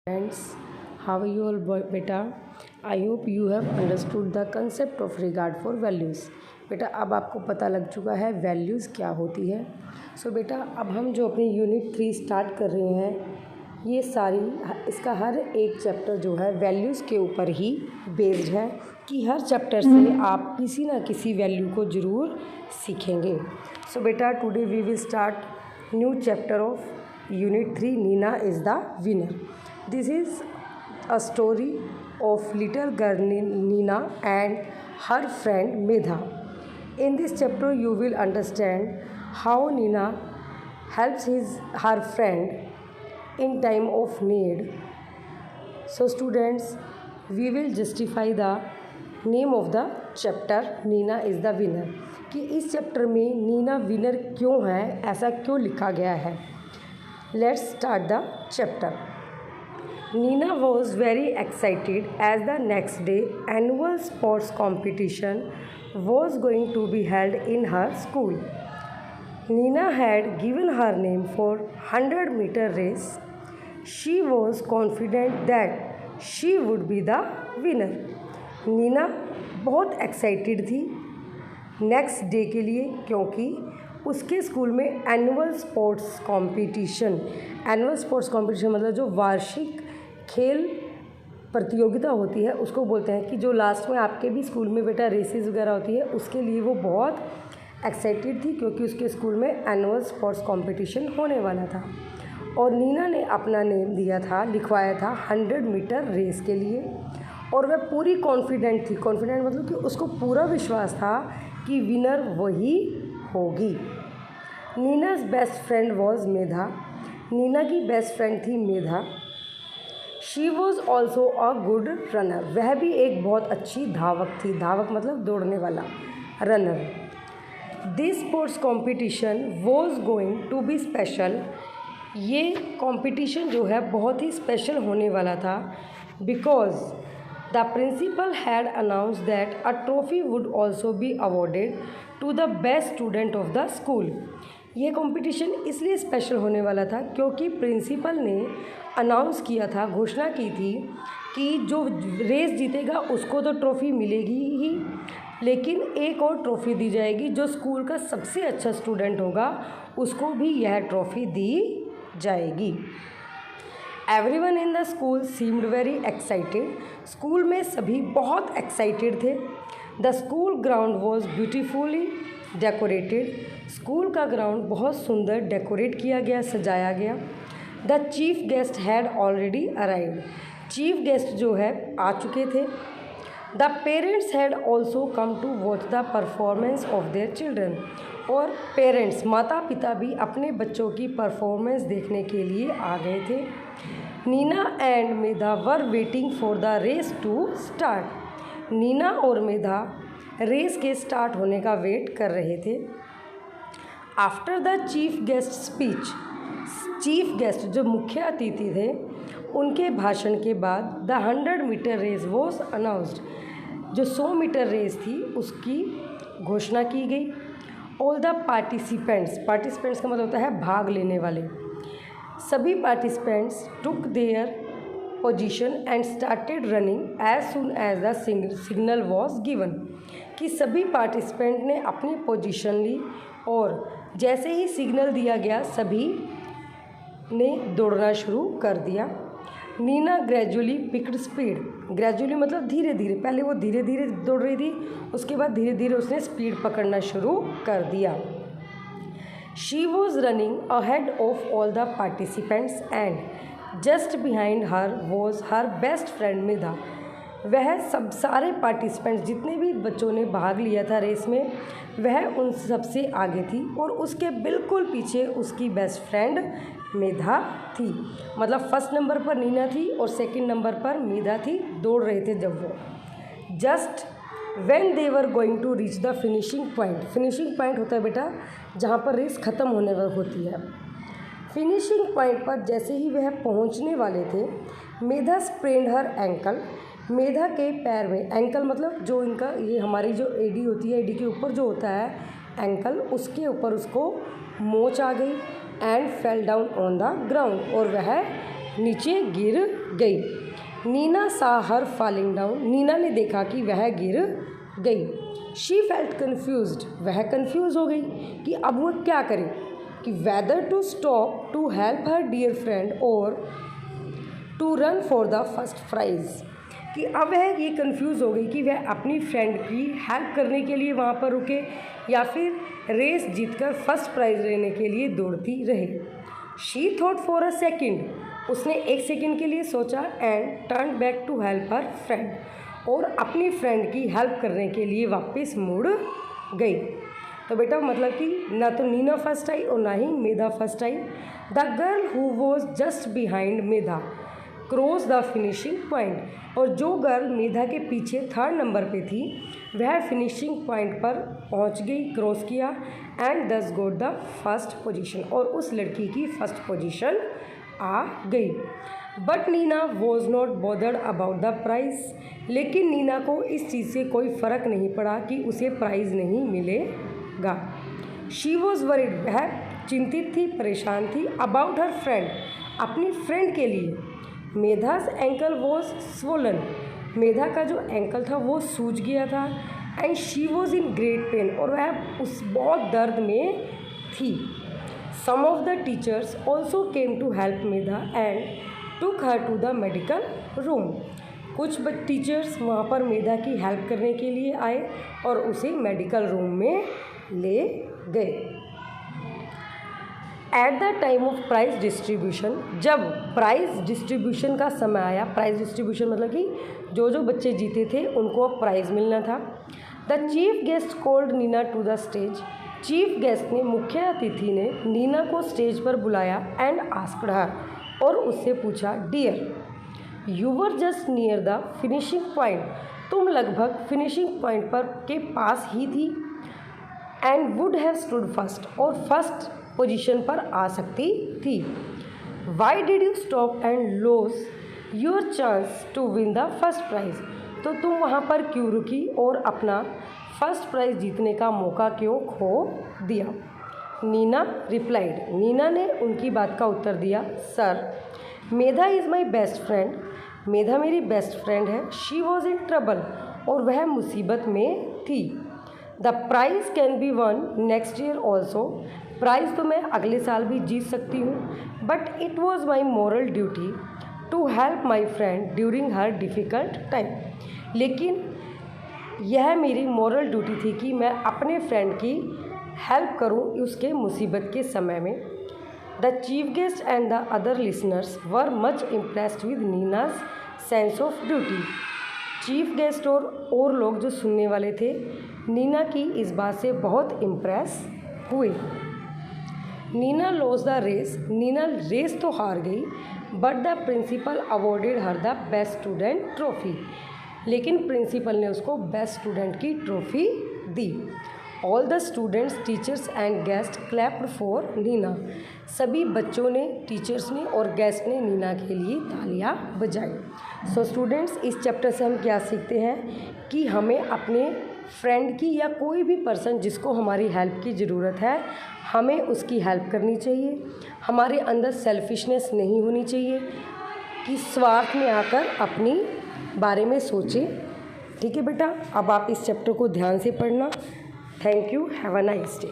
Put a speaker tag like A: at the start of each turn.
A: Friends, how are you all beta? I hope you have understood the concept of regard for values. बेटा अब आपको पता लग चुका है वैल्यूज़ क्या होती है। बेटा अब हम जो अपनी यूनिट 3 स्टार्ट कर रहे हैं ये सारी इसका हर एक चैप्टर जो है वैल्यूज़ के ऊपर ही बेस्ड है कि हर चैप्टर से आप किसी ना किसी वैल्यू को ज़रूर सीखेंगे। बेटा today we will start new chapter of Unit 3 Nina is the winner. This is a story of little girl Nina and her friend Medha. In this chapter you will understand how Nina helps her friend in time of need. So students, we will justify the name of the chapter Nina is the winner कि इस chapter में Neena winner क्यों है, ऐसा क्यों लिखा गया है। Let's start the chapter. Nina was very excited as the next day annual sports competition was going to be held in her school. Nina had given her name for 100-meter race. She was confident that she would be the winner. Nina बहुत excited थी next day के लिए क्योंकि उसके school में annual sports competition मतलब जो वार्षिक खेल प्रतियोगिता होती है उसको बोलते हैं कि जो लास्ट में आपके भी स्कूल में बेटा रेसेस वगैरह होती है उसके लिए वो बहुत एक्साइटेड थी क्योंकि उसके स्कूल में एनुअल स्पोर्ट्स कंपटीशन होने वाला था। और नीना ने अपना नेम लिखवाया था 100 मीटर रेस के लिए और वह पूरी कॉन्फिडेंट थी। कॉन्फिडेंट मतलब कि उसको पूरा विश्वास था कि विनर वही होगी। Neena's best friend was Medha. Neena की बेस्ट फ्रेंड थी Medha. She was also a good runner. वह भी एक बहुत अच्छी धावक थी। धावक मतलब दौड़ने वाला, runner. This sports competition was going to be special. ये कॉम्पिटिशन जो है बहुत ही स्पेशल होने वाला था because the principal had announced that a trophy would also be awarded to the best student of the school. ये कंपटीशन इसलिए स्पेशल होने वाला था क्योंकि प्रिंसिपल ने अनाउंस किया था, घोषणा की थी कि जो रेस जीतेगा उसको तो ट्रॉफ़ी मिलेगी ही, लेकिन एक और ट्रॉफ़ी दी जाएगी। जो स्कूल का सबसे अच्छा स्टूडेंट होगा उसको भी यह ट्रॉफ़ी दी जाएगी। Everyone in the school seemed very excited. School में सभी बहुत एक्साइटेड थे। The school ground was beautifully decorated. स्कूल का ग्राउंड बहुत सुंदर डेकोरेट किया गया, सजाया गया। The chief guest had already arrived. Chief guest जो है आ चुके थे। The parents had also come to watch the performance of their children. और पेरेंट्स माता पिता भी अपने बच्चों की परफॉर्मेंस देखने के लिए आ गए थे। Nina and Medha were waiting for the race to start. Nina और मेधा रेस के स्टार्ट होने का वेट कर रहे थे। After the chief guest speech, chief guest जो मुख्य अतिथि थे उनके भाषण के बाद the 100 metre race was announced. जो 100 मीटर रेस थी उसकी घोषणा की गई। ऑल द पार्टिसिपेंट्स का मतलब होता है भाग लेने वाले। सभी participants took their position and started running as soon as the signal was given. कि सभी पार्टिसिपेंट ने अपनी पोजीशन ली और जैसे ही सिग्नल दिया गया सभी ने दौड़ना शुरू कर दिया। Nina gradually picked speed. Gradually मतलब धीरे धीरे, पहले वो धीरे धीरे दौड़ रही थी, उसके बाद धीरे धीरे उसने स्पीड पकड़ना शुरू कर दिया। She was running ahead of all the participants and just behind her was her best friend Medha. वह सब सारे पार्टिसिपेंट्स जितने भी बच्चों ने भाग लिया था रेस में वह उन सबसे आगे थी और उसके बिल्कुल पीछे उसकी बेस्ट फ्रेंड मेधा थी। मतलब फर्स्ट नंबर पर नीना थी और सेकंड नंबर पर मेधा थी, दौड़ रहे थे जब वो। Just when they were going to reach the finishing point. Finishing point होता है बेटा जहाँ पर रेस ख़त्म होने वाली होती है। फिनिशिंग पॉइंट पर जैसे ही वह पहुँचने वाले थे मेधा स्प्रेन्ड हर एंकल। मेधा के पैर में, एंकल मतलब जो इनका ये हमारी जो एडी होती है, एडी के ऊपर जो होता है एंकल, उसके ऊपर उसको मोच आ गई and fell down on the ground और वह नीचे गिर गई। नीना सा हर फॉलिंग डाउन, नीना ने देखा कि वह गिर गई। शी फेल्ट कन्फ्यूज्ड, वह कन्फ्यूज हो गई कि अब वह क्या करे, कि whether to stop to help her dear friend और to run for the first prize, कि अब वह ये कन्फ्यूज़ हो गई कि वह अपनी फ्रेंड की हेल्प करने के लिए वहाँ पर रुके या फिर रेस जीतकर फर्स्ट प्राइज़ लेने के लिए दौड़ती रहे। She thought for a second, उसने एक सेकेंड के लिए सोचा and turn back to help her friend, और अपनी फ्रेंड की हेल्प करने के लिए वापस मुड़ गई। तो बेटा मतलब कि ना तो नीना फर्स्ट आई और ना ही मेधा फर्स्ट आई। The girl who was just behind Medha cross the finishing point, और जो गर्ल मेधा के पीछे थर्ड नंबर पे थी वह फिनिशिंग पॉइंट पर पहुंच गई, क्रॉस किया, एंड दस गोट द फर्स्ट पोजीशन, और उस लड़की की फर्स्ट पोजीशन आ गई। But Nina was not bothered about the prize, लेकिन नीना को इस चीज़ से कोई फ़र्क नहीं पड़ा कि उसे प्राइज़ नहीं मिलेगा। शी वॉज वरीड, वह चिंतित थी, परेशान थी, अबाउट हर फ्रेंड, अपनी फ्रेंड के लिए। Medha's ankle was swollen, Medha का जो एंकल था वो सूज गया था, and she was in great pain, और वह उस बहुत दर्द में थी। Some of the teachers also came to help Medha and took her to the medical room, कुछ टीचर्स वहाँ पर मेधा की हेल्प करने के लिए आए और उसे मेडिकल रूम में ले गए। At the time of price distribution, जब प्राइज़ डिस्ट्रीब्यूशन का समय आया, प्राइज़ डिस्ट्रीब्यूशन मतलब कि जो जो बच्चे जीते थे उनको अब प्राइज़ मिलना था। The chief guest called Nina to the stage, chief guest ने, मुख्य अतिथि ने नीना को स्टेज पर बुलाया एंड आस्क्ड हर, और उससे पूछा, dear you were just near the finishing point, तुम लगभग फिनिशिंग पॉइंट पर के पास ही थी, and would have stood first, और फर्स्ट पोजीशन पर आ सकती थी। Why did you stop and lose your chance to win the first prize, तो तुम वहाँ पर क्यों रुकी और अपना फर्स्ट प्राइज़ जीतने का मौका क्यों खो दिया। नीना रिप्लाइड, नीना ने उनकी बात का उत्तर दिया, sir Medha is my best friend, Medha मेरी बेस्ट फ्रेंड है। शी वॉज इन ट्रबल, और वह मुसीबत में थी। The prize can be won next year also, prize तो मैं अगले साल भी जीत सकती हूँ, but it was my moral duty to help my friend during her difficult time, लेकिन यह मेरी मॉरल ड्यूटी थी कि मैं अपने फ्रेंड की हेल्प करूँ उसके मुसीबत के समय में। The chief guest and the other listeners were much impressed with Nina's sense of duty, chief guest और लोग जो सुनने वाले थे नीना की इस बात से बहुत इम्प्रेस हुए। Nina lost the race, Nina race तो हार गई, but the principal awarded her the best student trophy, लेकिन प्रिंसिपल ने उसको बेस्ट स्टूडेंट की ट्रॉफी दी। All the students, teachers and guest clapped for Nina, सभी बच्चों ने, टीचर्स ने और गेस्ट ने नीना के लिए तालियां बजाई। सो स्टूडेंट्स, इस चैप्टर से हम क्या सीखते हैं कि हमें अपने फ्रेंड की या कोई भी पर्सन जिसको हमारी हेल्प की ज़रूरत है हमें उसकी हेल्प करनी चाहिए। हमारे अंदर सेल्फिशनेस नहीं होनी चाहिए कि स्वार्थ में आकर अपनी बारे में सोचें। ठीक है बेटा, अब आप इस चैप्टर को ध्यान से पढ़ना। Thank you, have a nice day.